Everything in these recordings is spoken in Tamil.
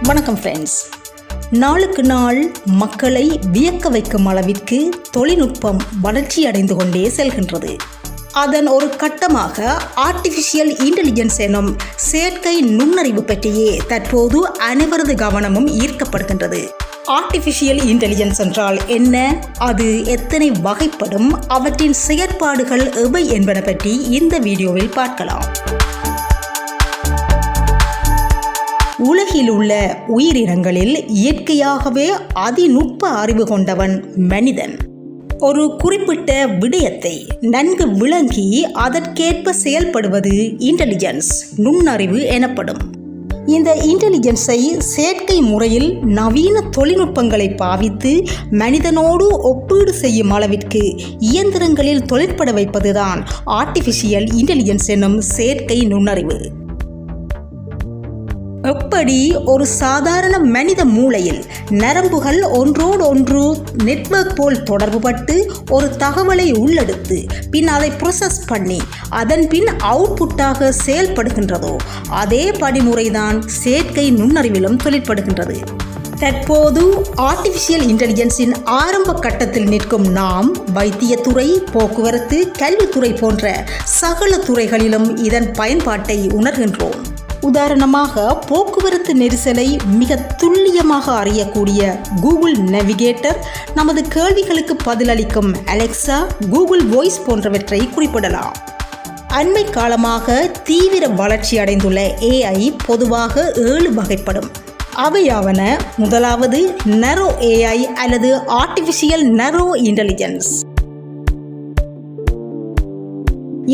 வணக்கம் ஃப்ரெண்ட்ஸ். நாளுக்கு நாள் மக்களை வியக்க வைக்கும் அளவிற்கு தொழில்நுட்பம் வளர்ச்சி அடைந்து கொண்டே செல்கின்றது. அதன் ஒரு கட்டமாக ஆர்டிஃபிஷியல் இன்டெலிஜென்ஸ் எனும் செயற்கை நுண்ணறிவு பற்றியே தற்போது அனைவரது கவனமும் ஈர்க்கப்படுகின்றது. ஆர்டிஃபிஷியல் இன்டெலிஜென்ஸ் என்றால் என்ன, அது எத்தனை வகைப்படும், அவற்றின் செயற்பாடுகள் எவை என்பன பற்றி இந்த வீடியோவில் பார்க்கலாம். உலகில் உள்ள உயிரினங்களில் இயற்கையாகவே அதிநுட்ப அறிவு கொண்டவன் மனிதன். ஒரு குறிப்பிட்ட விடயத்தை நன்கு விளங்கி அதற்கேற்ப செயல்படுவது இன்டெலிஜென்ஸ், நுண்ணறிவு எனப்படும். இந்த இன்டெலிஜென்ஸை செயற்கை முறையில் நவீன தொழில்நுட்பங்களை பாவித்து மனிதனோடு ஒப்பீடு செய்யும் அளவிற்கு இயந்திரங்களில் தொழிற்பட வைப்பதுதான் ஆர்டிஃபிஷியல் இன்டெலிஜென்ஸ் எனும் செயற்கை நுண்ணறிவு. எப்படி ஒரு சாதாரண மனித மூளையில் நரம்புகள் ஒன்றோடொன்று நெட்வொர்க் போல் தொடர்புபட்டு ஒரு தகவலை உள்ளெடுத்து பின் அதை ப்ரொசஸ் பண்ணி அதன் பின் அவுட்புட்டாக செயல்படுகின்றதோ, அதே படிமுறைதான் செயற்கை நுண்ணறிவிலும் தொழிற்படுகின்றது. தற்போது ஆர்டிஃபிஷியல் இன்டெலிஜென்ஸின் ஆரம்ப கட்டத்தில் நிற்கும் நாம் வைத்தியத்துறை, போக்குவரத்து, கல்வித்துறை போன்ற சகல துறைகளிலும் இதன் பயன்பாட்டை உணர்கின்றோம். உதாரணமாக, போக்குவரத்து நெரிசலை மிக துல்லியமாக அறியக்கூடிய கூகுள் நேவிகேட்டர், நமது கேள்விகளுக்கு பதிலளிக்கும் அலெக்சா, கூகுள் வாய்ஸ் போன்றவற்றை குறிப்பிடலாம். அண்மை காலமாக தீவிர வளர்ச்சி அடைந்துள்ள AI பொதுவாக 7 வகைப்படும். அவையாவன: முதலாவது நரோ AI அல்லது ஆர்டிஃபிஷியல் நரோ இன்டெலிஜென்ஸ்.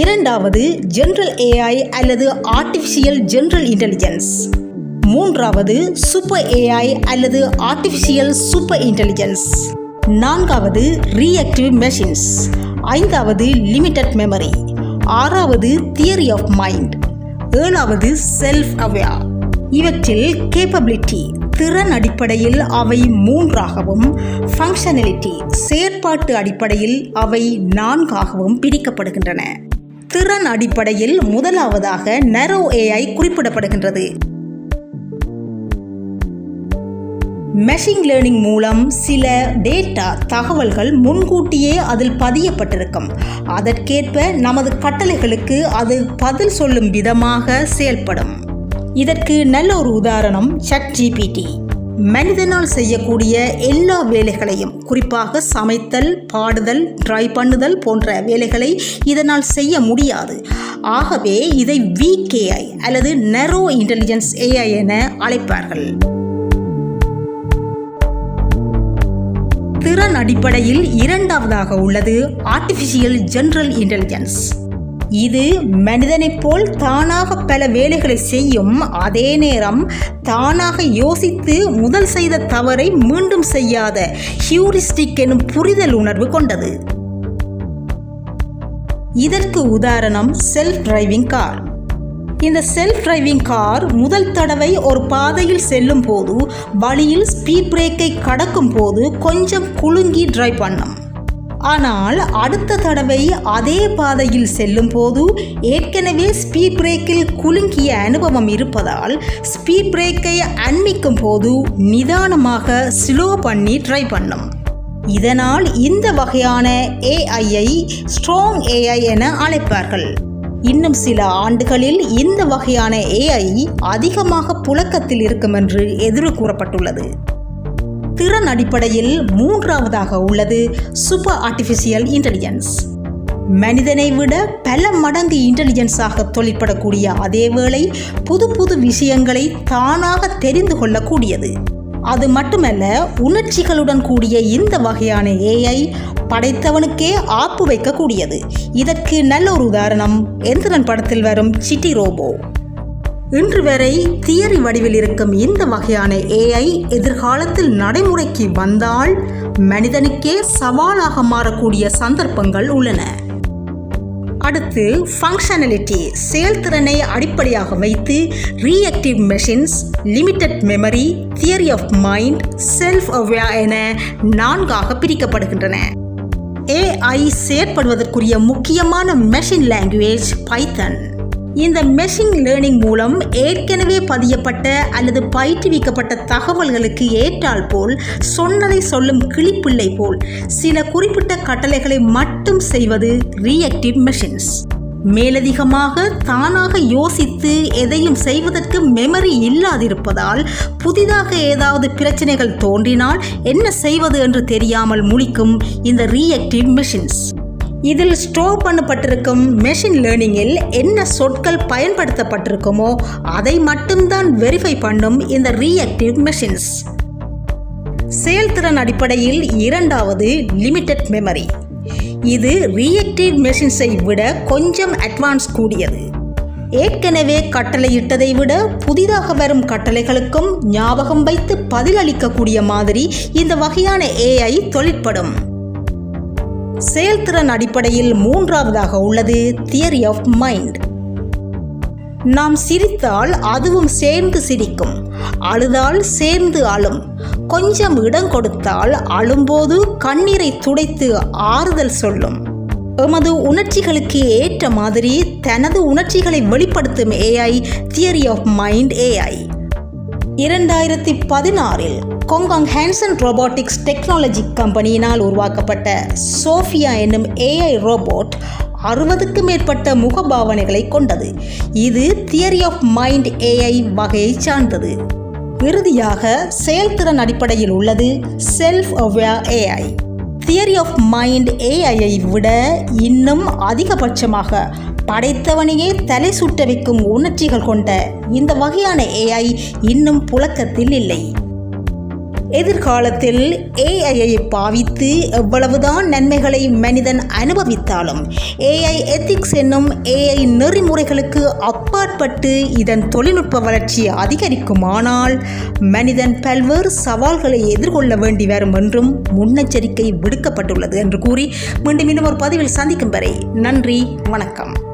இரண்டாவது ஜெனரல் AI அல்லது ஆர்டிஃபிஷியல் ஜெனரல் இன்டெலிஜென்ஸ். மூன்றாவது சூப்பர் AI அல்லது ஆர்டிஃபிஷியல் சூப்பர் இன்டெலிஜென்ஸ். நான்காவது ரியாக்டிவ் மெஷின்ஸ். ஐந்தாவது லிமிட்டட் மெமரி. ஆறாவது தியரி ஆஃப் மைண்ட். ஏழாவது செல்ஃப் அவேர். இவற்றில் கேப்பபிலிட்டி, திறன் அடிப்படையில் அவை 3ஆகவும், ஃபங்க்ஷனாலிட்டி, செயற்பாட்டு அடிப்படையில் அவை 4ஆகவும் பிரிக்கப்படுகின்றன. திறன் அடிப்படையில் முதலாவதாக நரோ AI குறிப்பிடப்படுகின்றது. மெஷின் லேர்னிங் மூலம் சில டேட்டா, தகவல்கள் முன்கூட்டியே அதில் பதியப்பட்டிருக்கும். அதற்கேற்ப நமது கட்டளைகளுக்கு அது பதில் சொல்லும் விதமாக செயல்படும். இதற்கு நல்ல ஒரு உதாரணம் ChatGPT. மனிதனால் செய்யக்கூடிய எல்லா வேலைகளையும், குறிப்பாக சமைத்தல், பாடுதல், டிரைவ் பண்ணுதல் போன்ற வேலைகளை இதனால் செய்ய முடியாது. ஆகவே இதை வீக் AI அல்லது நரோ இன்டெலிஜென்ஸ் AI என அழைப்பார்கள். திறன் அடிப்படையில் இரண்டாவதாக உள்ளது ஆர்டிஃபிஷியல் ஜெனரல் இன்டெலிஜென்ஸ். இது மனிதனைப் போல் தானாக பல வேலைகளை செய்யும், அதே நேரம் தானாக யோசித்து முதல் செய்த தவறை மீண்டும் செய்யாத ஹியூரிஸ்டிக் எனும் புரிதல் உணர்வு கொண்டது. இதற்கு உதாரணம் செல்ஃப் டிரைவிங் கார். இந்த செல்ஃப் டிரைவிங் கார் முதல் தடவை ஒரு பாதையில் செல்லும் போது வழியில் ஸ்பீட் பிரேக்கை கடக்கும் போது கொஞ்சம் குலுங்கி டிரைவ் பண்ணும். ஆனால் அடுத்த தடவை அதே பாதையில் செல்லும் போது ஏற்கனவே ஸ்பீட் பிரேக்கில் குலுங்கிய அனுபவம் இருப்பதால் ஸ்பீட் பிரேக்கை அண்மிக்கும் போது நிதானமாக ஸ்லோ பண்ணி ட்ரை பண்ணும். இதனால் இந்த வகையான AI-ஐ ஸ்ட்ராங் AI என அழைப்பார்கள். இன்னும் சில ஆண்டுகளில் இந்த வகையான AI அதிகமாக புழக்கத்தில் இருக்கும் என்று எதிர்வு கூறப்பட்டுள்ளது. திறன் அடிப்படையில் மூன்றாவதாக உள்ளது சூப்பர் ஆர்டிஃபிஷியல் இன்டெலிஜென்ஸ். மனிதனை விட பல மடங்கு இன்டெலிஜென்ஸாக தொழிற்படக்கூடிய அதேவேளை புது புது விஷயங்களை தானாக தெரிந்து கொள்ளக்கூடியது. அது மட்டுமல்ல, உணர்ச்சிகளுடன் கூடிய இந்த வகையான AI படைத்தவனுக்கே ஆப்பு வைக்கக்கூடியது. இதற்கு நல்ல ஒரு உதாரணம் எந்திரன் படத்தில் வரும் சிட்டி ரோபோ. இன்று வரை தியரி வடிவில் இருக்கும் இந்த வகையான AI எதிர்காலத்தில் நடைமுறைக்கு வந்தால் மனிதனுக்கே சவாலாக மாறக்கூடிய சந்தர்ப்பங்கள் உள்ளன. அடுத்து ஃபங்க்ஷனாலிட்டி, செயல்திறனை அடிப்படையாக வைத்து reactive machines, limited memory, theory of mind, self aware என 4ஆக பிரிக்கப்படுகின்றன. AI செயற்படுவதற்குரிய முக்கியமான மெஷின் லாங்குவேஜ் பைத்தன். இந்த மெஷின் லேர்னிங் மூலம் ஏற்கனவே பதியப்பட்ட அல்லது பயிற்றுவிக்கப்பட்ட தகவல்களுக்கு ஏற்றால் போல் சொன்னதை சொல்லும் கிளிப்பிள்ளை போல் சில குறிப்பிட்ட கட்டளைகளை மட்டும் செய்வது ரியாக்டிவ் மெஷின்ஸ். மேலதிகமாக தானாக யோசித்து எதையும் செய்வதற்கு மெமரி இல்லாதிருப்பதால் புதிதாக ஏதாவது பிரச்சனைகள் தோன்றினால் என்ன செய்வது என்று தெரியாமல் முழிக்கும் இந்த ரியாக்டிவ் மெஷின்ஸ். இதில் ஸ்டோர் பண்ணப்பட்டிருக்கும் மெஷின் லேர்னிங்கில் என்ன சொற்கள் பயன்படுத்தப்பட்டிருக்குமோ அதை மட்டும்தான் வெரிஃபை பண்ணும் இந்த ரியாக்டிவ் மெஷின்ஸ். செயல்திறன் அடிப்படையில் இரண்டாவது லிமிட்டட் மெமரி. இது ரியாக்டிவ் மெஷின்ஸை விட கொஞ்சம் அட்வான்ஸ் கூடியது. ஏற்கனவே கட்டளையிட்டதை விட புதிதாக வரும் கட்டளைகளுக்கும் ஞாபகம் வைத்து பதிலளிக்கக்கூடிய மாதிரி இந்த வகையான AI தொழிற்படும். செயல்திறன் அடிப்படையில் மூன்றாவதாக உள்ளது தியரி ஆஃப் மைண்ட். நாம் சிரித்தால் அதுவும் சேர்ந்து சிரிக்கும், அழுதால் சேர்ந்து அழும், கொஞ்சம் இடம் கொடுத்தால் அழும்போது கண்ணீரை துடைத்து ஆறுதல் சொல்லும். எமது உணர்ச்சிகளுக்கு ஏற்ற மாதிரி தனது உணர்ச்சிகளை வெளிப்படுத்தும் AI theory of mind AI. 2016 Hong Kong Hanson Robotics technology கம்பெனியினால் உருவாக்கப்பட்ட சோஃபியா என்னும் AI ரோபோட் 60க்கும் மேற்பட்ட முகபாவனைகளை கொண்டது. இது தியரி ஆஃப் மைண்ட் AI வகையை சார்ந்தது. இறுதியாக செயல்திறன் அடிப்படையில் உள்ளது self aware AI. Theory of mind AI விட இன்னும் அதிகபட்சமாக படைத்தவனையே தலை சுட்ட வைக்கும் உணர்ச்சிகள் கொண்ட இந்த வகையான AI இன்னும் புழக்கத்தில் இல்லை. எதிர்காலத்தில் AI பாவித்து எவ்வளவுதான் நன்மைகளை மனிதன் அனுபவித்தாலும் AI எத்திக்ஸ் என்னும் AI நெறிமுறைகளுக்கு அப்பாற்பட்டு இதன் தொழில்நுட்ப வளர்ச்சி அதிகரிக்குமானால் மனிதன் பல்வேறு சவால்களை எதிர்கொள்ள வேண்டி வரும் என்றும் முன்னெச்சரிக்கை விடுக்கப்பட்டுள்ளது என்று கூறி மீண்டும் ஒரு பதிவில் சந்திக்கும் வரை நன்றி, வணக்கம்.